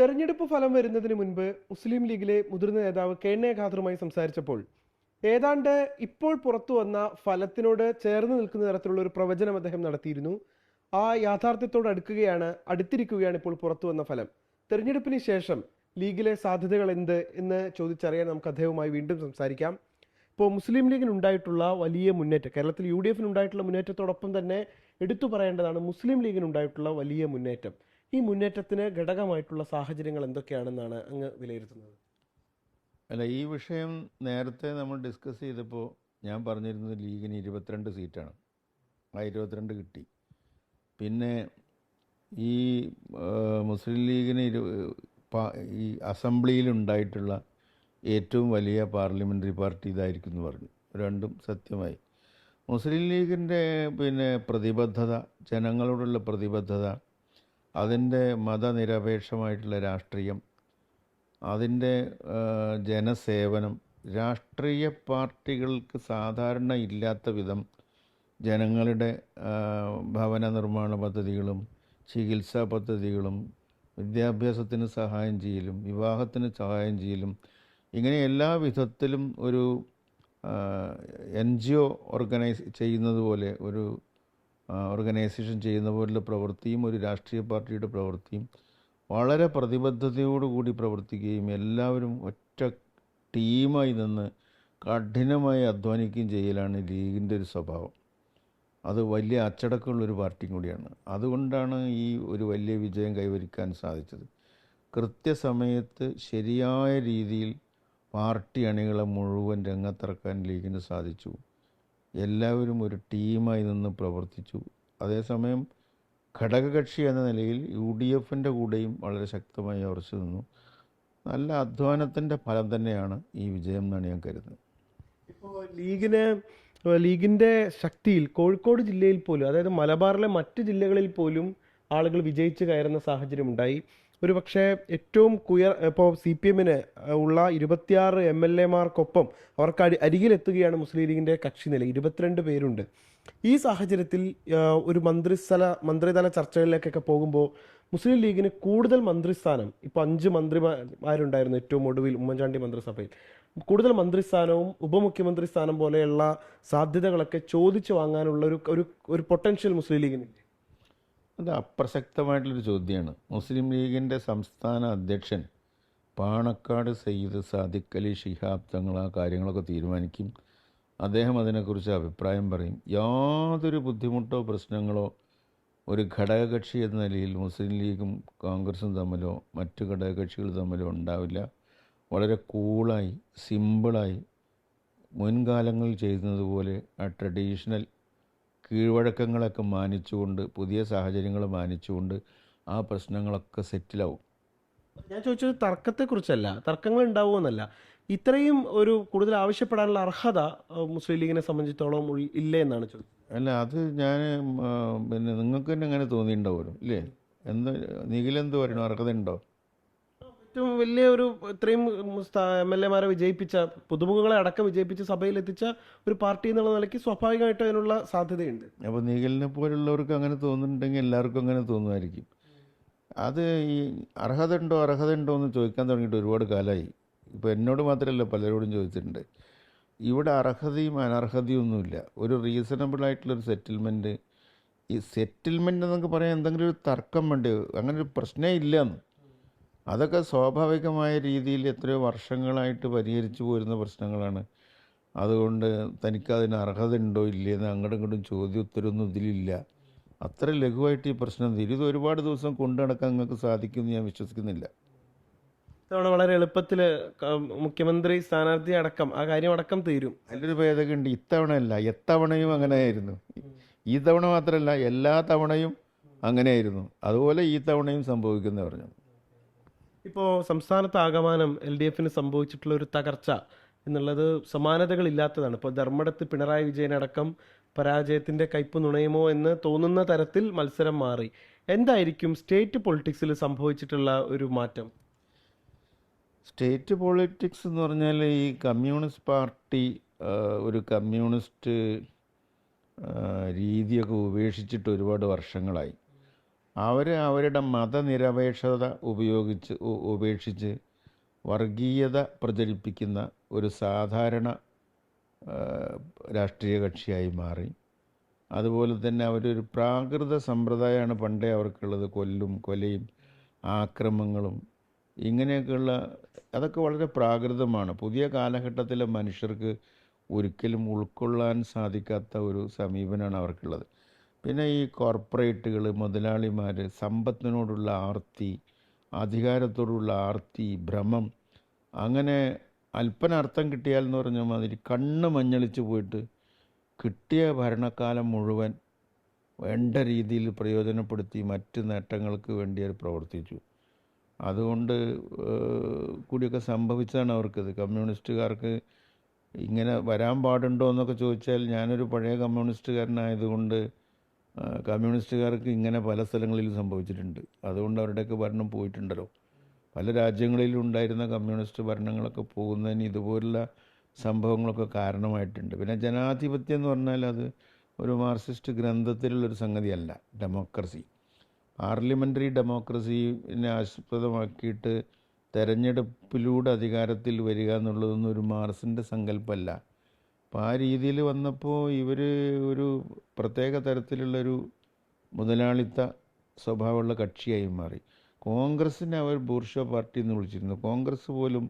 തെരഞ്ഞെടുപ്പ് ഫലം വരുന്നതിന് മുൻപ് മുസ്ലിം ലീഗിലെ മുതിർന്ന നേതാവ് കെ ഖാദറുമായി സംസാരിച്ചപ്പോൾ ഏതാണ്ട് ഇപ്പോൾ പുറത്തു വന്ന ഫലത്തിനോട് ചേർന്ന് നിൽക്കുന്ന തരത്തിലുള്ള ഒരു പ്രവചനം അദ്ദേഹം നടത്തിയിരുന്നു. ആ യാഥാർത്ഥ്യത്തോട് അടുത്തിരിക്കുകയാണ് ഇപ്പോൾ പുറത്തു വന്ന ഫലം. തെരഞ്ഞെടുപ്പിന് ശേഷം ലീഗിലെ സാധ്യതകൾ എന്ത് എന്ന് ചോദിച്ചറിയാൻ നമുക്ക് അദ്ദേഹവുമായി വീണ്ടും സംസാരിക്കാം. ഇപ്പോൾ മുസ്ലിം ലീഗിനുണ്ടായിട്ടുള്ള വലിയ മുന്നേറ്റം, കേരളത്തിൽ UDF-നുണ്ടായിട്ടുള്ള മുന്നേറ്റത്തോടൊപ്പം തന്നെ എടുത്തു പറയേണ്ടതാണ് മുസ്ലിം ലീഗിനുണ്ടായിട്ടുള്ള വലിയ മുന്നേറ്റം. ഈ മുന്നേറ്റത്തിന് ഘടകമായിട്ടുള്ള സാഹചര്യങ്ങൾ എന്തൊക്കെയാണെന്നാണ് അങ്ങ് വിലയിരുത്തുന്നത്? അല്ല, ഈ വിഷയം നേരത്തെ നമ്മൾ ഡിസ്കസ് ചെയ്തപ്പോൾ ഞാൻ പറഞ്ഞിരുന്നത് ലീഗിന് 22 സീറ്റാണ്. ആ 22 കിട്ടി. പിന്നെ ഈ മുസ്ലിം ലീഗിന് ഈ അസംബ്ലിയിലുണ്ടായിട്ടുള്ള ഏറ്റവും വലിയ പാർലമെൻ്ററി പാർട്ടി ഇതായിരിക്കും എന്ന് പറഞ്ഞു. രണ്ടും സത്യമായി. മുസ്ലിം ലീഗിൻ്റെ പ്രതിബദ്ധത, ജനങ്ങളോടുള്ള പ്രതിബദ്ധത, അതിൻ്റെ മതനിരപേക്ഷമായിട്ടുള്ള രാഷ്ട്രീയം, അതിൻ്റെ ജനസേവനം, രാഷ്ട്രീയ പാർട്ടികൾക്ക് സാധാരണ ഇല്ലാത്ത വിധം ജനങ്ങളുടെ ഭവന നിർമ്മാണ പദ്ധതികളും ചികിത്സാ പദ്ധതികളും വിദ്യാഭ്യാസത്തിന് സഹായം ചെയ്യലും വിവാഹത്തിന് സഹായം ചെയ്യലും, ഇങ്ങനെ എല്ലാ വിധത്തിലും ഒരു NGO ചെയ്യുന്നത് പോലെ, ഒരു ഓർഗനൈസേഷൻ ചെയ്യുന്ന പോലുള്ള പ്രവൃത്തിയും ഒരു രാഷ്ട്രീയ പാർട്ടിയുടെ പ്രവൃത്തിയും വളരെ പ്രതിബദ്ധതയോടുകൂടി പ്രവർത്തിക്കുകയും എല്ലാവരും ഒറ്റ ടീമായി നിന്ന് കഠിനമായി അധ്വാനിക്കുകയും ചെയ്യലാണ് ലീഗിൻ്റെ ഒരു സ്വഭാവം. അത് വലിയ അച്ചടക്കമുള്ളൊരു പാർട്ടിയും കൂടിയാണ്. അതുകൊണ്ടാണ് ഈ ഒരു വലിയ വിജയം കൈവരിക്കാൻ സാധിച്ചത്. കൃത്യസമയത്ത് ശരിയായ രീതിയിൽ പാർട്ടി അണികളെ മുഴുവൻ രംഗത്തിറക്കാൻ ലീഗിന് സാധിച്ചു. എല്ലാവരും ഒരു ടീമായി നിന്ന് പ്രവർത്തിച്ചു. അതേസമയം ഘടകകക്ഷി എന്ന നിലയിൽ UDF-ൻ്റെ കൂടെയും വളരെ ശക്തമായി ഉറച്ചു നിന്നു. നല്ല അധ്വാനത്തിൻ്റെ ഫലം തന്നെയാണ് ഈ വിജയം എന്നാണ് ഞാൻ കരുതുന്നത്. ഇപ്പോൾ ലീഗിൻ്റെ ശക്തിയിൽ കോഴിക്കോട് ജില്ലയിൽ പോലും, അതായത് മലബാറിലെ മറ്റ് ജില്ലകളിൽ പോലും ആളുകൾ വിജയിച്ച് കയറുന്ന സാഹചര്യം ഉണ്ടായി. ഒരു പക്ഷേ ഏറ്റവും ഇപ്പോൾ CPM-ന് ഉള്ള 26 MLA-മാർക്കൊപ്പം അവർക്ക് അരികിലെത്തുകയാണ് മുസ്ലിം ലീഗിൻ്റെ കക്ഷി നില. 22 പേരുണ്ട്. ഈ സാഹചര്യത്തിൽ ഒരു മന്ത്രിതല ചർച്ചകളിലേക്കൊക്കെ പോകുമ്പോൾ മുസ്ലിം ലീഗിന് കൂടുതൽ മന്ത്രിസ്ഥാനം, ഇപ്പോൾ 5 മന്ത്രിമാരുണ്ടായിരുന്നു ഏറ്റവും ഒടുവിൽ ഉമ്മൻചാണ്ടി മന്ത്രിസഭയിൽ, കൂടുതൽ മന്ത്രിസ്ഥാനവും ഉപമുഖ്യമന്ത്രി സ്ഥാനം പോലെയുള്ള സാധ്യതകളൊക്കെ ചോദിച്ചു വാങ്ങാനുള്ള ഒരു പൊട്ടൻഷ്യൽ മുസ്ലിം ലീഗിന്. അത് അപ്രസക്തമായിട്ടുള്ളൊരു ചോദ്യമാണ്. മുസ്ലിം ലീഗിൻ്റെ സംസ്ഥാന അധ്യക്ഷൻ പാണക്കാട് സയ്യിദ് സാദിഖ് അലി ശിഹാബ് തങ്ങൾ ആ കാര്യങ്ങളൊക്കെ തീരുമാനിക്കും. അദ്ദേഹം അതിനെക്കുറിച്ച് അഭിപ്രായം പറയും. യാതൊരു ബുദ്ധിമുട്ടോ പ്രശ്നങ്ങളോ ഒരു ഘടകകക്ഷി എന്ന നിലയിൽ മുസ്ലിം ലീഗും കോൺഗ്രസും തമ്മിലോ മറ്റു ഘടകകക്ഷികൾ തമ്മിലോ ഉണ്ടാവില്ല. വളരെ കൂളായി, സിമ്പിളായി, മുൻകാലങ്ങളിൽ ചെയ്യുന്നതുപോലെ ആ ട്രഡീഷണൽ കീഴ്വഴക്കങ്ങളൊക്കെ മാനിച്ചുകൊണ്ട്, പുതിയ സാഹചര്യങ്ങൾ മാനിച്ചുകൊണ്ട് ആ പ്രശ്നങ്ങളൊക്കെ സെറ്റിലാവും. ഞാൻ ചോദിച്ചത് തർക്കത്തെക്കുറിച്ചല്ല, തർക്കങ്ങൾ ഉണ്ടാവുമെന്നല്ല. ഇത്രയും ഒരു കൂടുതൽ ആവശ്യപ്പെടാനുള്ള അർഹത മുസ്ലിം ലീഗിനെ സംബന്ധിച്ചിടത്തോളം ഇല്ലേ എന്നാണ് ചോദിച്ചത്. അല്ല, അത് ഞാൻ നിങ്ങൾക്ക് തന്നെ അങ്ങനെ തോന്നിയിട്ടുണ്ടാവുമല്ലോ, ഇല്ലേ? നിഖിലെന്ത് പറയണു, അർഹത ഉണ്ടോ? ഏറ്റവും വലിയ ഇത്രയും MLA-മാരെ വിജയിപ്പിച്ച, പുതുമുഖങ്ങളെ അടക്കം വിജയിപ്പിച്ച് സഭയിലെത്തിച്ച ഒരു പാർട്ടി എന്നുള്ള നിലയ്ക്ക് സ്വാഭാവികമായിട്ടും അതിനുള്ള സാധ്യതയുണ്ട്. അപ്പോൾ നിഖിലിനെ പോലുള്ളവർക്ക് അങ്ങനെ തോന്നുന്നുണ്ടെങ്കിൽ എല്ലാവർക്കും അങ്ങനെ തോന്നുമായിരിക്കും. അത് ഈ അർഹത ഉണ്ടോ എന്ന് ചോദിക്കാൻ തുടങ്ങിയിട്ട് ഒരുപാട് കാലമായി. ഇപ്പോൾ എന്നോട് മാത്രമല്ല, പലരോടും ചോദിച്ചിട്ടുണ്ട്. ഇവിടെ അർഹതയും അനർഹതയും ഒന്നുമില്ല. ഒരു റീസണബിളായിട്ടുള്ളൊരു സെറ്റിൽമെൻറ്റ്, ഈ സെറ്റിൽമെൻറ്റ് എന്നൊക്കെ പറയാൻ എന്തെങ്കിലും ഒരു തർക്കം വേണ്ടേ? അങ്ങനെ ഒരു പ്രശ്നമേ ഇല്ലയെന്ന്. അതൊക്കെ സ്വാഭാവികമായ രീതിയിൽ എത്രയോ വർഷങ്ങളായിട്ട് പരിഹരിച്ചു പോരുന്ന പ്രശ്നങ്ങളാണ്. അതുകൊണ്ട് തനിക്കതിന് അർഹത ഉണ്ടോ ഇല്ലയെന്ന് അങ്ങോട്ടും ഇങ്ങോട്ടും ചോദ്യോത്തരമൊന്നും ഇതിലില്ല. അത്ര ലഘുവായിട്ട് ഈ പ്രശ്നം തീരും. ഇത് ഒരുപാട് ദിവസം കൊണ്ടു നടക്കാൻ നിങ്ങൾക്ക് സാധിക്കുമെന്ന് ഞാൻ വിശ്വസിക്കുന്നില്ല. ഇത്തവണ വളരെ എളുപ്പത്തിൽ മുഖ്യമന്ത്രി സ്ഥാനാർത്ഥി അടക്കം ആ കാര്യം അടക്കം തീരും. അതിലൊരു ഭേദമൊക്കെ ഉണ്ട്. ഇത്തവണയല്ല, എത്തവണയും അങ്ങനെയായിരുന്നു. ഈ തവണ മാത്രമല്ല, എല്ലാ തവണയും അങ്ങനെയായിരുന്നു. അതുപോലെ ഈ തവണയും സംഭവിക്കുന്ന പറഞ്ഞു. ഇപ്പോൾ സംസ്ഥാനത്താകമാനം LDF-ന് സംഭവിച്ചിട്ടുള്ള ഒരു തകർച്ച എന്നുള്ളത് സമാനതകളില്ലാത്തതാണ്. ഇപ്പോൾ ധർമ്മടത്ത് പിണറായി വിജയനടക്കം പരാജയത്തിൻ്റെ കയ്പ് നുണയുമോ എന്ന് തോന്നുന്ന തരത്തിൽ മത്സരം മാറി. എന്തായിരിക്കും സ്റ്റേറ്റ് പൊളിറ്റിക്സിൽ സംഭവിച്ചിട്ടുള്ള ഒരു മാറ്റം? സ്റ്റേറ്റ് പൊളിറ്റിക്സ് എന്ന് പറഞ്ഞാൽ ഈ കമ്മ്യൂണിസ്റ്റ് പാർട്ടി ഒരു കമ്മ്യൂണിസ്റ്റ് രീതിയൊക്കെ ഉപേക്ഷിച്ചിട്ട് ഒരുപാട് വർഷങ്ങളായി. അവരുടെ മതനിരപേക്ഷത ഉപേക്ഷിച്ച് വർഗീയത പ്രചരിപ്പിക്കുന്ന ഒരു സാധാരണ ആ, രാഷ്ട്രീയ കക്ഷിയായി മാറി. അതുപോലെ തന്നെ അവരൊരു പ്രാകൃത സമ്പ്രദായമാണ് പണ്ടേ അവർക്കുള്ളത്. കൊലയും ആക്രമങ്ങളും ഇങ്ങനെയൊക്കെയുള്ള അതൊക്കെ വളരെ പ്രാകൃതമാണ്. പുതിയ കാലഘട്ടത്തിലെ മനുഷ്യർക്ക് ഒരിക്കലും ഉൾക്കൊള്ളാൻ സാധിക്കാത്ത ഒരു സമീപനമാണ് അവർക്കുള്ളത്. പിന്നെ ഈ കോർപ്പറേറ്റുകൾ, മുതലാളിമാർ, സമ്പത്തിനോടുള്ള ആർത്തി, അധികാരത്തോടുള്ള ആർത്തി, ഭ്രമം, അങ്ങനെ അല്പനർത്ഥം കിട്ടിയാൽ എന്ന് പറഞ്ഞ മാതിരി കണ്ണ് മഞ്ഞളിച്ച് പോയിട്ട് കിട്ടിയ ഭരണക്കാലം മുഴുവൻ വേണ്ട രീതിയിൽ പ്രയോജനപ്പെടുത്തി മറ്റ് നേട്ടങ്ങൾക്ക് വേണ്ടി അവർ പ്രവർത്തിച്ചു. അതുകൊണ്ട് കൂടിയൊക്കെ സംഭവിച്ചതാണ് അവർക്കത്. കമ്മ്യൂണിസ്റ്റുകാർക്ക് ഇങ്ങനെ വരാൻ പാടുണ്ടോ എന്നൊക്കെ ചോദിച്ചാൽ, ഞാനൊരു പഴയ കമ്മ്യൂണിസ്റ്റുകാരനായതുകൊണ്ട് കമ്മ്യൂണിസ്റ്റുകാർക്ക് ഇങ്ങനെ പല സ്ഥലങ്ങളിലും സംഭവിച്ചിട്ടുണ്ട്. അതുകൊണ്ട് അവരുടെയൊക്കെ ഭരണം പോയിട്ടുണ്ടല്ലോ. പല രാജ്യങ്ങളിലും ഉണ്ടായിരുന്ന കമ്മ്യൂണിസ്റ്റ് ഭരണങ്ങളൊക്കെ പോകുന്നതിന് ഇതുപോലുള്ള സംഭവങ്ങളൊക്കെ കാരണമായിട്ടുണ്ട്. പിന്നെ ജനാധിപത്യം എന്ന് പറഞ്ഞാൽ അത് ഒരു മാർക്സിസ്റ്റ് ഗ്രന്ഥത്തിലുള്ളൊരു സംഗതിയല്ല. ഡെമോക്രസി, പാർലമെൻ്ററി ഡെമോക്രസിനെ ആസ്പദമാക്കിയിട്ട് തെരഞ്ഞെടുപ്പിലൂടെ അധികാരത്തിൽ വരിക എന്നുള്ളതൊന്നും ഒരു മാർക്സിൻ്റെ സങ്കല്പമല്ല. അപ്പോൾ ആ രീതിയിൽ വന്നപ്പോൾ ഇവർ ഒരു പ്രത്യേക തരത്തിലുള്ളൊരു മുതലാളിത്ത സ്വഭാവമുള്ള കക്ഷിയായി മാറി. കോൺഗ്രസിനെ അവർ ബൂർഷ്വ പാർട്ടി എന്ന് വിളിച്ചിരുന്നു. കോൺഗ്രസ് പോലും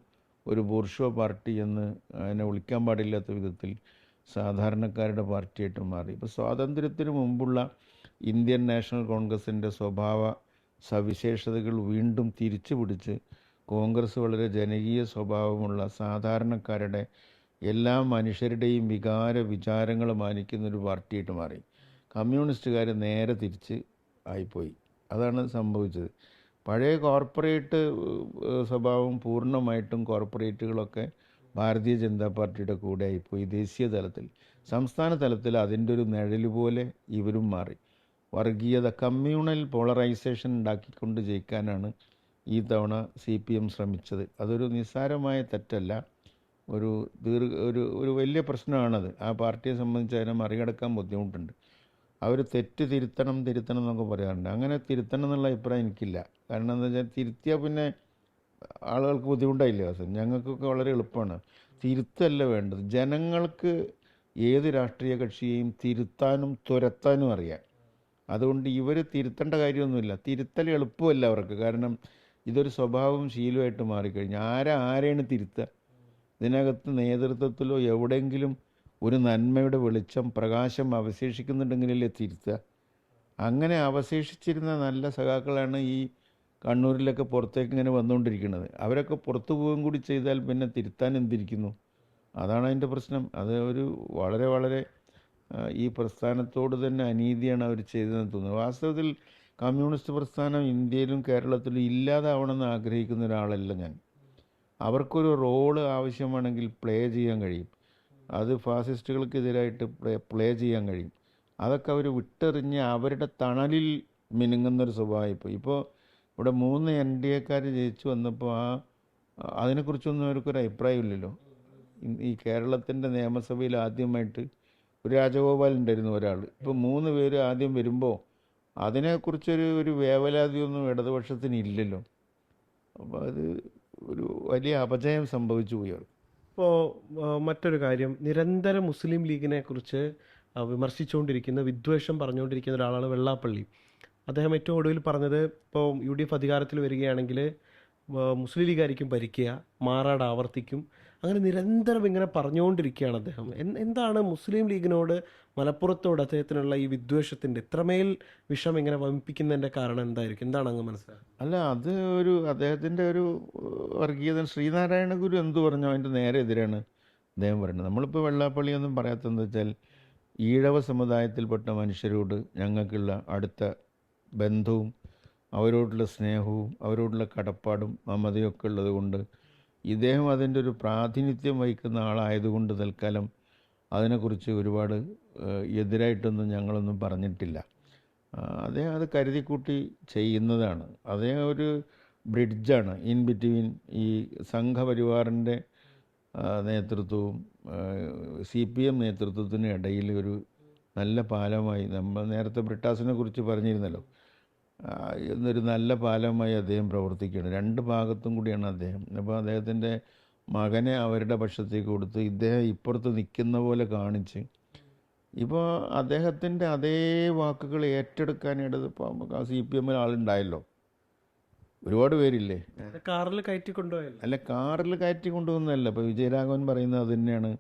ഒരു ബൂർഷ്വ പാർട്ടി എന്ന് അതിനെ വിളിക്കാൻ പാടില്ലാത്ത വിധത്തിൽ സാധാരണക്കാരുടെ പാർട്ടിയായിട്ട് മാറി. ഇപ്പോൾ സ്വാതന്ത്ര്യത്തിന് മുമ്പുള്ള ഇന്ത്യൻ നാഷണൽ കോൺഗ്രസിൻ്റെ സ്വഭാവ സവിശേഷതകൾ വീണ്ടും തിരിച്ചു പിടിച്ച് കോൺഗ്രസ് വളരെ ജനകീയ സ്വഭാവമുള്ള സാധാരണക്കാരുടെ എല്ലാ മനുഷ്യരുടെയും വിചാരങ്ങൾ മാനിക്കുന്നൊരു പാർട്ടിയായിട്ട് മാറി. കമ്മ്യൂണിസ്റ്റുകാർ നേരെ തിരിച്ച് ആയിപ്പോയി. അതാണ് സംഭവിച്ചത്. പഴയ കോർപ്പറേറ്റ് സ്വഭാവം പൂർണ്ണമായിട്ടും കോർപ്പറേറ്റുകളൊക്കെ ഭാരതീയ ജനതാ പാർട്ടിയുടെ കൂടെ ആയിപ്പോയി. ദേശീയ തലത്തിൽ, സംസ്ഥാന തലത്തിൽ അതിൻ്റെ ഒരു നിഴൽ പോലെ ഇവരും മാറി. വർഗീയത, കമ്മ്യൂണൽ പോളറൈസേഷൻ ഉണ്ടാക്കിക്കൊണ്ട് ജയിക്കാനാണ് ഈ തവണ CPM ശ്രമിച്ചത്. അതൊരു നിസ്സാരമായ തെറ്റല്ല, ഒരു വലിയ പ്രശ്നമാണത്. ആ പാർട്ടിയെ സംബന്ധിച്ച് അതിനെ മറികടക്കാൻ ബുദ്ധിമുട്ടുണ്ട്. അവർ തെറ്റ് തിരുത്തണം എന്നൊക്കെ പറയാറുണ്ട്. അങ്ങനെ തിരുത്തണം എന്നുള്ള അഭിപ്രായം എനിക്കില്ല. കാരണം എന്താ വെച്ചാൽ തിരുത്തിയാൽ പിന്നെ ആളുകൾക്ക് ബുദ്ധിമുട്ടായില്ലേ അവസരം. ഞങ്ങൾക്കൊക്കെ വളരെ എളുപ്പമാണ്. തിരുത്തല്ല വേണ്ടത്. ജനങ്ങൾക്ക് ഏത് രാഷ്ട്രീയ കക്ഷിയെയും തിരുത്താനും തുരത്താനും അറിയാം. അതുകൊണ്ട് ഇവർ തിരുത്തേണ്ട കാര്യമൊന്നുമില്ല. തിരുത്തൽ എളുപ്പമല്ല അവർക്ക്. കാരണം ഇതൊരു സ്വഭാവവും ശീലമായിട്ട് മാറിക്കഴിഞ്ഞു. ആരെയാണ് തിരുത്തുക? ഇതിനകത്ത് നേതൃത്വത്തിലോ എവിടെയെങ്കിലും ഒരു നന്മയുടെ വെളിച്ചം, പ്രകാശം അവശേഷിക്കുന്നുണ്ടെങ്കിലല്ലേ തിരുത്തുക. അങ്ങനെ അവശേഷിച്ചിരുന്ന നല്ല സഖാക്കളാണ് ഈ കണ്ണൂരിലൊക്കെ പുറത്തേക്ക് ഇങ്ങനെ വന്നുകൊണ്ടിരിക്കുന്നത്. അവരൊക്കെ പുറത്തു പോവുകയും കൂടി ചെയ്താൽ പിന്നെ തിരുത്താൻ എന്തിരിക്കുന്നു? അതാണ് അതിൻ്റെ പ്രശ്നം. അത് ഒരു വളരെ ഈ പ്രസ്ഥാനത്തോട് തന്നെ അനീതിയാണ് അവർ ചെയ്തതെന്ന് തോന്നുന്നു. വാസ്തവത്തിൽ കമ്മ്യൂണിസ്റ്റ് പ്രസ്ഥാനം ഇന്ത്യയിലും കേരളത്തിലും ഇല്ലാതാവണമെന്ന് ആഗ്രഹിക്കുന്ന ഒരാളല്ല ഞാൻ. അവർക്കൊരു റോള് ആവശ്യമാണെങ്കിൽ പ്ലേ ചെയ്യാൻ കഴിയും. അത് ഫാസിസ്റ്റുകൾക്കെതിരായിട്ട് പ്ലേ ചെയ്യാൻ കഴിയും. അതൊക്കെ അവർ വിട്ടെറിഞ്ഞ് അവരുടെ തണലിൽ മിനുങ്ങുന്നൊരു സ്വഭാവമായിപ്പോൾ. ഇപ്പോൾ ഇവിടെ 3 NDAക്കാർ ജയിച്ചു വന്നപ്പോൾ അതിനെക്കുറിച്ചൊന്നും അവർക്കൊരു അഭിപ്രായമില്ലല്ലോ. ഈ കേരളത്തിൻ്റെ നിയമസഭയിൽ ആദ്യമായിട്ട് ഒരു രാജഗോപാൽ ഉണ്ടായിരുന്നു ഒരാൾ. ഇപ്പോൾ 3 പേര് ആദ്യം വരുമ്പോൾ അതിനെക്കുറിച്ചൊരു വേവലാതിയൊന്നും ഇടതുപക്ഷത്തിന് ഇല്ലല്ലോ. അപ്പോൾ അത് ഒരു വലിയ അപജയം സംഭവിച്ചു പോയി അവർക്ക്. ഇപ്പോൾ മറ്റൊരു കാര്യം, നിരന്തരം മുസ്ലിം ലീഗിനെ കുറിച്ച് വിമർശിച്ചുകൊണ്ടിരിക്കുന്ന, വിദ്വേഷം പറഞ്ഞുകൊണ്ടിരിക്കുന്ന ഒരാളാണ് വെള്ളാപ്പള്ളി. അദ്ദേഹം ഏറ്റവും ഒടുവിൽ പറഞ്ഞത്, ഇപ്പോൾ UDF അധികാരത്തിൽ വരികയാണെങ്കിൽ മുസ്ലിം ലീഗായിരിക്കും ഭരിക്കുക, മാറാട് ആവർത്തിക്കും. അങ്ങനെ നിരന്തരം ഇങ്ങനെ പറഞ്ഞുകൊണ്ടിരിക്കുകയാണ് അദ്ദേഹം. എന്താണ് മുസ്ലിം ലീഗിനോട്, മലപ്പുറത്തോട് അദ്ദേഹത്തിനുള്ള ഈ വിദ്വേഷത്തിൻ്റെ ഇത്രമേൽ വിഷം ഇങ്ങനെ വമിപ്പിക്കുന്നതിൻ്റെ കാരണം എന്തായിരിക്കും? എന്താണ് അങ്ങ് മനസ്സിലാക്കുന്നത്? അല്ല, അത് അദ്ദേഹത്തിൻ്റെ ഒരു വർഗീയത. ശ്രീനാരായണ ഗുരു എന്തു പറഞ്ഞോ അതിൻ്റെ നേരെ എതിരാണ് അദ്ദേഹം പറയുന്നത്. നമ്മളിപ്പോൾ വെള്ളാപ്പള്ളിയൊന്നും പറയാത്തതെന്ന് വെച്ചാൽ, ഈഴവ സമുദായത്തിൽപ്പെട്ട മനുഷ്യരോട് ഞങ്ങൾക്കുള്ള അടുത്ത ബന്ധവും അവരോടുള്ള സ്നേഹവും അവരോടുള്ള കടപ്പാടും മമതയൊക്കെ ഉള്ളത് കൊണ്ട് ഇദ്ദേഹം അതിൻ്റെ ഒരു പ്രാതിനിധ്യം വഹിക്കുന്ന ആളായതുകൊണ്ട് തൽക്കാലം അതിനെക്കുറിച്ച് ഒരുപാട് എതിരായിട്ടൊന്നും ഞങ്ങളൊന്നും പറഞ്ഞിട്ടില്ല. അദ്ദേഹം അത് കരുതിക്കൂട്ടി ചെയ്യുന്നതാണ്. അദ്ദേഹം ഒരു ബ്രിഡ്ജാണ് ഇൻ ബിറ്റ്വീൻ ഈ സംഘപരിവാറിൻ്റെ നേതൃത്വവും CPM നേതൃത്വത്തിനും ഇടയിൽ ഒരു നല്ല പാലമായി. നമ്മൾ നേരത്തെ ബ്രിട്ടാസിനെ കുറിച്ച് പറഞ്ഞിരുന്നല്ലോ. എന്നൊരു നല്ല പാലമായി അദ്ദേഹം പ്രവർത്തിക്കുകയാണ്. രണ്ട് ഭാഗത്തും കൂടിയാണ് അദ്ദേഹം. അപ്പോൾ അദ്ദേഹത്തിൻ്റെ മകനെ അവരുടെ പക്ഷത്തേക്ക് കൊടുത്ത് ഇദ്ദേഹം ഇപ്പുറത്ത് നിൽക്കുന്ന പോലെ കാണിച്ച് ഇപ്പോൾ അദ്ദേഹത്തിൻ്റെ അതേ വാക്കുകൾ ഏറ്റെടുക്കാനായിട്ട് ഇപ്പോൾ CPM ആളുണ്ടായല്ലോ, ഒരുപാട് പേരില്ലേ. കാറിൽ കയറ്റി കൊണ്ടുപോയല്ലോ. അല്ല, കാറിൽ കയറ്റി കൊണ്ടുപോകുന്നതല്ല. ഇപ്പോൾ വിജയരാഘവൻ പറയുന്നത് അത് തന്നെയാണ്,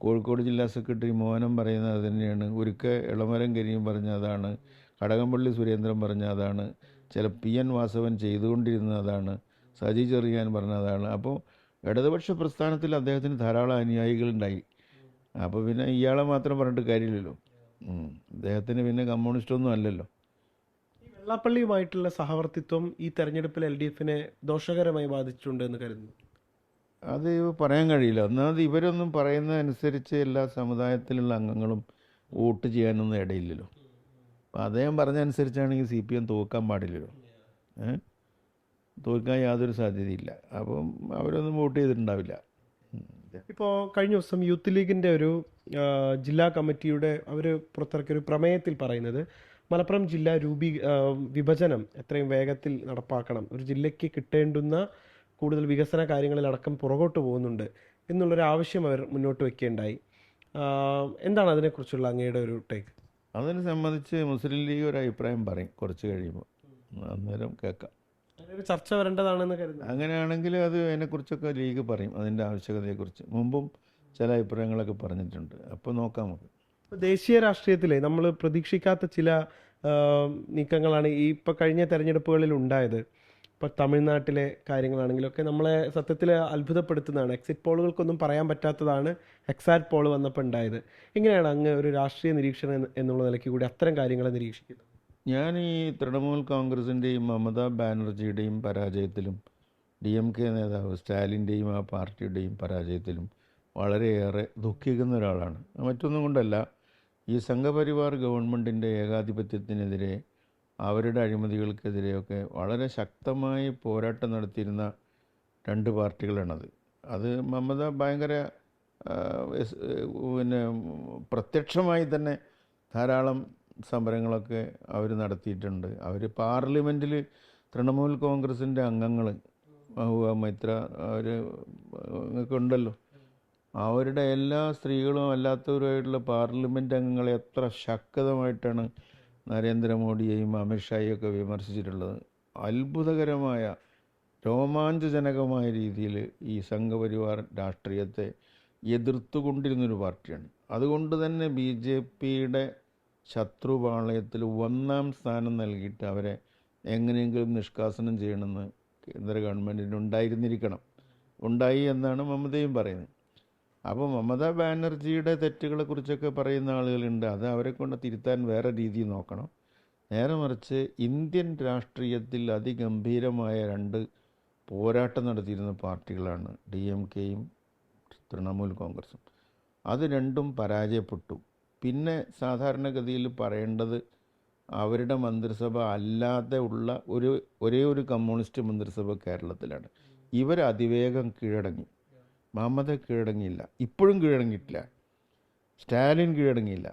കോഴിക്കോട് ജില്ലാ സെക്രട്ടറി മോഹനം പറയുന്നത് അത് തന്നെയാണ്, ഒരിക്കൽ ഇളമരം കരീം പറഞ്ഞ അതാണ്, കടകംപള്ളി സുരേന്ദ്രൻ പറഞ്ഞ അതാണ്, ചില PN വാസവൻ ചെയ്തുകൊണ്ടിരുന്നത് അതാണ്, സജി ചെറിയാൻ പറഞ്ഞതാണ്. അപ്പോൾ ഇടതുപക്ഷ പ്രസ്ഥാനത്തിൽ അദ്ദേഹത്തിന് ധാരാളം അനുയായികളുണ്ടായി. അപ്പോൾ പിന്നെ ഇയാളെ മാത്രം പറഞ്ഞിട്ട് കാര്യമില്ലല്ലോ. അദ്ദേഹത്തിന് പിന്നെ കമ്മ്യൂണിസ്റ്റൊന്നും അല്ലല്ലോ. ഈ വെള്ളാപ്പള്ളിയുമായിട്ടുള്ള സഹവർത്തിത്വം ഈ തെരഞ്ഞെടുപ്പിൽ LDFനെ ദോഷകരമായി ബാധിച്ചിട്ടുണ്ട് എന്ന് കരുതുന്നു. അത് പറയാൻ കഴിയില്ല. ഒന്നാമത് ഇവരൊന്നും പറയുന്നതനുസരിച്ച് എല്ലാ സമുദായത്തിലുള്ള അംഗങ്ങളും വോട്ട് ചെയ്യാനൊന്നും ഇടയില്ലല്ലോ. അപ്പം അദ്ദേഹം പറഞ്ഞതനുസരിച്ചാണെങ്കിൽ CPM തോക്കാൻ പാടില്ലല്ലോ. തോൽക്കാൻ യാതൊരു സാധ്യതയില്ല. അപ്പം അവരൊന്നും വോട്ട് ചെയ്തിട്ടുണ്ടാവില്ല. ഇപ്പോൾ കഴിഞ്ഞ ദിവസം യൂത്ത് ലീഗിൻ്റെ ഒരു ജില്ലാ കമ്മിറ്റിയുടെ അവർ പുറത്തിറക്കിയ ഒരു പ്രമേയത്തിൽ പറയുന്നത് മലപ്പുറം ജില്ല വിഭജനം എത്രയും വേഗത്തിൽ നടപ്പാക്കണം, ഒരു ജില്ലയ്ക്ക് കിട്ടേണ്ടുന്ന കൂടുതൽ വികസന കാര്യങ്ങളിലടക്കം പുറകോട്ട് പോകുന്നുണ്ട് എന്നുള്ളൊരു ആവശ്യം അവർ മുന്നോട്ട് വയ്ക്കുകയുണ്ടായി. എന്താണ് അതിനെക്കുറിച്ചുള്ള അങ്ങയുടെ ഒരു ടേക്ക്? അതിനെ സംബന്ധിച്ച് മുസ്ലിം ലീഗ് ഒരു അഭിപ്രായം പറയും കുറച്ച് കഴിയുമ്പോൾ, അന്നേരം കേൾക്കാം. ഒരു ചർച്ച വരേണ്ടതാണെന്ന് കരുതുന്നു. അങ്ങനെയാണെങ്കിൽ അത് അതിനെക്കുറിച്ചൊക്കെ ലീഗ് പറയും, അതിൻ്റെ ആവശ്യകതയെക്കുറിച്ച്. മുമ്പും ചില അഭിപ്രായങ്ങളൊക്കെ പറഞ്ഞിട്ടുണ്ട്. അപ്പോൾ നോക്കാം നമുക്ക്. ദേശീയ രാഷ്ട്രീയത്തിലെ നമ്മൾ പ്രതീക്ഷിക്കാത്ത ചില നീക്കങ്ങളാണ് ഈ ഇപ്പോൾ കഴിഞ്ഞ തെരഞ്ഞെടുപ്പുകളിൽ ഉണ്ടായത്. ഇപ്പോൾ തമിഴ്നാട്ടിലെ കാര്യങ്ങളാണെങ്കിലൊക്കെ നമ്മളെ സത്യത്തിൽ അത്ഭുതപ്പെടുത്തുന്നതാണ്. എക്സിറ്റ് പോളുകൾക്കൊന്നും പറയാൻ പറ്റാത്തതാണ് എക്സാക്ട് പോൾ വന്നപ്പോൾ ഉണ്ടായത്. എങ്ങനെയാണ് അങ്ങ് ഒരു രാഷ്ട്രീയ നിരീക്ഷണം എന്നുള്ള നിലയ്ക്ക് കൂടി അത്തരം കാര്യങ്ങളെ നിരീക്ഷിക്കുന്നത്? ഞാൻ ഈ തൃണമൂൽ കോൺഗ്രസിൻ്റെയും മമതാ ബാനർജിയുടെയും പരാജയത്തിലും DMK നേതാവ് സ്റ്റാലിൻ്റെയും ആ പാർട്ടിയുടെയും പരാജയത്തിലും വളരെയേറെ ദുഃഖിക്കുന്ന ഒരാളാണ്. മറ്റൊന്നും കൊണ്ടല്ല, ഈ സംഘപരിവാർ ഗവൺമെൻറ്റിൻ്റെ ഏകാധിപത്യത്തിനെതിരെ, അവരുടെ അഴിമതികൾക്കെതിരെയൊക്കെ വളരെ ശക്തമായി പോരാട്ടം നടത്തിയിരുന്ന രണ്ട് പാർട്ടികളാണത്. അത് മമത ഭയങ്കര പിന്നെ പ്രത്യക്ഷമായി തന്നെ ധാരാളം സമരങ്ങളൊക്കെ അവർ നടത്തിയിട്ടുണ്ട്. അവർ പാർലമെൻറ്റിൽ തൃണമൂൽ കോൺഗ്രസിൻ്റെ അംഗങ്ങൾ മഹുവ മൈത്ര അവർ ഒക്കെ ഉണ്ടല്ലോ, അവരുടെ എല്ലാ സ്ത്രീകളും അല്ലാത്തവരുമായിട്ടുള്ള പാർലമെൻറ്റ് അംഗങ്ങളെ എത്ര ശക്തമായിട്ടാണ് നരേന്ദ്രമോദിയെയും അമിത്ഷായെയും ഒക്കെ വിമർശിച്ചിട്ടുള്ളത്. അത്ഭുതകരമായ രോമാഞ്ചജനകമായ രീതിയിൽ ഈ സംഘപരിവാർ രാഷ്ട്രീയത്തെ എതിർത്തുകൊണ്ടിരുന്നൊരു പാർട്ടിയാണ്. അതുകൊണ്ട് തന്നെ BJPയുടെ ശത്രുപാളയത്തിൽ 1-ാം സ്ഥാനം നൽകിയിട്ട് അവരെ എങ്ങനെയെങ്കിലും നിഷ്കാസനം ചെയ്യണമെന്ന് കേന്ദ്ര ഗവൺമെൻറ്റിന് ഉണ്ടായി എന്നാണ് മമതയും പറയുന്നത്. അപ്പോൾ മമതാ ബാനർജിയുടെ തെറ്റുകളെക്കുറിച്ചൊക്കെ പറയുന്ന ആളുകളുണ്ട്. അത് അവരെ കൊണ്ട് തിരുത്താൻ വേറെ രീതി നോക്കണം. നേരെ മറിച്ച് ഇന്ത്യൻ രാഷ്ട്രീയത്തിൽ അതിഗംഭീരമായ രണ്ട് പോരാട്ടം നടത്തിയിരുന്ന പാർട്ടികളാണ് DMKയും തൃണമൂൽ കോൺഗ്രസും. അത് രണ്ടും പരാജയപ്പെട്ടു. പിന്നെ സാധാരണഗതിയിൽ പറയേണ്ടത് അവരുടെ മന്ത്രിസഭ അല്ലാതെ ഉള്ള ഒരേ ഒരു കമ്മ്യൂണിസ്റ്റ് മന്ത്രിസഭ കേരളത്തിലാണ്. ഇവർ അതിവേഗം കീഴടങ്ങി. മമത കീഴടങ്ങിയില്ല, ഇപ്പോഴും കീഴടങ്ങിയിട്ടില്ല. സ്റ്റാലിൻ കീഴടങ്ങിയില്ല.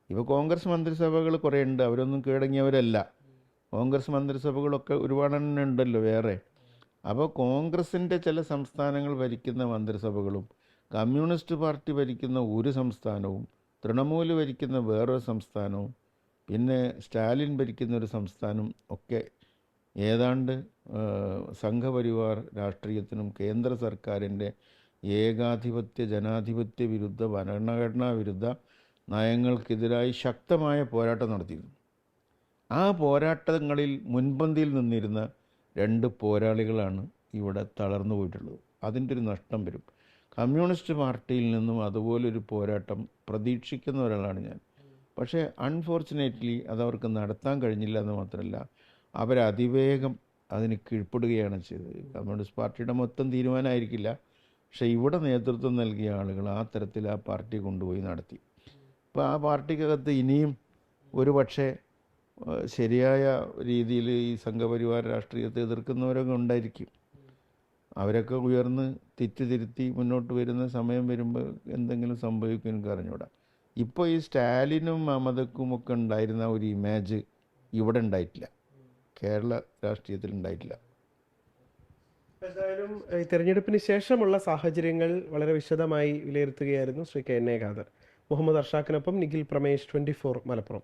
ഇപ്പോൾ കോൺഗ്രസ് മന്ത്രിസഭകൾ കുറേ ഉണ്ട്, അവരൊന്നും കീഴടങ്ങിയവരല്ല. കോൺഗ്രസ് മന്ത്രിസഭകളൊക്കെ ഒരുപാടെണ്ണം ഉണ്ടല്ലോ വേറെ. അപ്പോൾ കോൺഗ്രസിൻ്റെ ചില സംസ്ഥാനങ്ങൾ ഭരിക്കുന്ന മന്ത്രിസഭകളും കമ്മ്യൂണിസ്റ്റ് പാർട്ടി ഭരിക്കുന്ന ഒരു സംസ്ഥാനവും തൃണമൂൽ ഭരിക്കുന്ന വേറൊരു സംസ്ഥാനവും പിന്നെ സ്റ്റാലിൻ ഭരിക്കുന്ന ഒരു സംസ്ഥാനം ഒക്കെ ഏതാണ്ട് സംഘപരിവാർ രാഷ്ട്രീയത്തിനും കേന്ദ്ര സർക്കാരിൻ്റെ ഏകാധിപത്യ ജനാധിപത്യ വിരുദ്ധ ഭരണഘടനാ വിരുദ്ധ നയങ്ങൾക്കെതിരായി ശക്തമായ പോരാട്ടം നടത്തിയിരുന്നു. ആ പോരാട്ടങ്ങളിൽ മുൻപന്തിയിൽ നിന്നിരുന്ന രണ്ട് പോരാളികളാണ് ഇവിടെ തളർന്നു പോയിട്ടുള്ളത്. അതിൻ്റെ ഒരു നഷ്ടം വരും. കമ്മ്യൂണിസ്റ്റ് പാർട്ടിയിൽ നിന്നും അതുപോലൊരു പോരാട്ടം പ്രതീക്ഷിക്കുന്ന ഒരാളാണ് ഞാൻ. പക്ഷേ അൺഫോർച്ചുനേറ്റ്ലി അതവർക്ക് നടത്താൻ കഴിഞ്ഞില്ല എന്ന് മാത്രമല്ല, അവരതിവേഗം അതിന് കീഴ്പ്പെടുകയാണ് ചെയ്തത്. കമ്മ്യൂണിസ്റ്റ് പാർട്ടിയുടെ മൊത്തം തീരുമാനമായിരിക്കില്ല, പക്ഷേ ഇവിടെ നേതൃത്വം നൽകിയ ആളുകൾ ആ തരത്തിൽ ആ പാർട്ടി കൊണ്ടുപോയി നടത്തി. അപ്പോൾ ആ പാർട്ടിക്കകത്ത് ഇനിയും ഒരു പക്ഷേ ശരിയായ രീതിയിൽ ഈ സംഘപരിവാര രാഷ്ട്രീയത്തെ എതിർക്കുന്നവരൊക്കെ ഉണ്ടായിരിക്കും. അവരൊക്കെ ഉയർന്ന് തിരുത്തി മുന്നോട്ട് വരുന്ന സമയം വരുമ്പോൾ എന്തെങ്കിലും സംഭവിക്കും എനിക്ക് അറിഞ്ഞൂടാ. ഇപ്പോൾ ഈ സ്റ്റാലിനും മമതക്കും ഒക്കെ ഉണ്ടായിരുന്ന ഒരു ഇമേജ് ഇവിടെ ഉണ്ടായിട്ടില്ല. കേരള രാഷ്ട്രീയത്തിൽ ഉണ്ടായിട്ടില്ല. എന്തായാലും ഈ തെരഞ്ഞെടുപ്പിന് ശേഷമുള്ള സാഹചര്യങ്ങൾ വളരെ വിശദമായി വിലയിരുത്തുകയായിരുന്നു Shri K N A Khader. Muhammad അർഷാഖിനൊപ്പം നിഖിൽ പ്രമേഷ്, 24 മലപ്പുറം.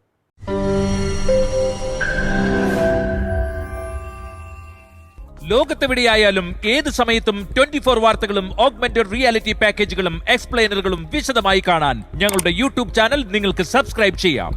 ലോകത്തെവിടെയായാലും ഏത് സമയത്തും 24 വാർത്തകളും ഓഗ്മെന്റഡ് റിയാലിറ്റി പാക്കേജുകളും എക്സ്പ്ലെയിനറുകളും വിശദമായി കാണാൻ ഞങ്ങളുടെ യൂട്യൂബ് ചാനൽ നിങ്ങൾക്ക് സബ്സ്ക്രൈബ് ചെയ്യാം.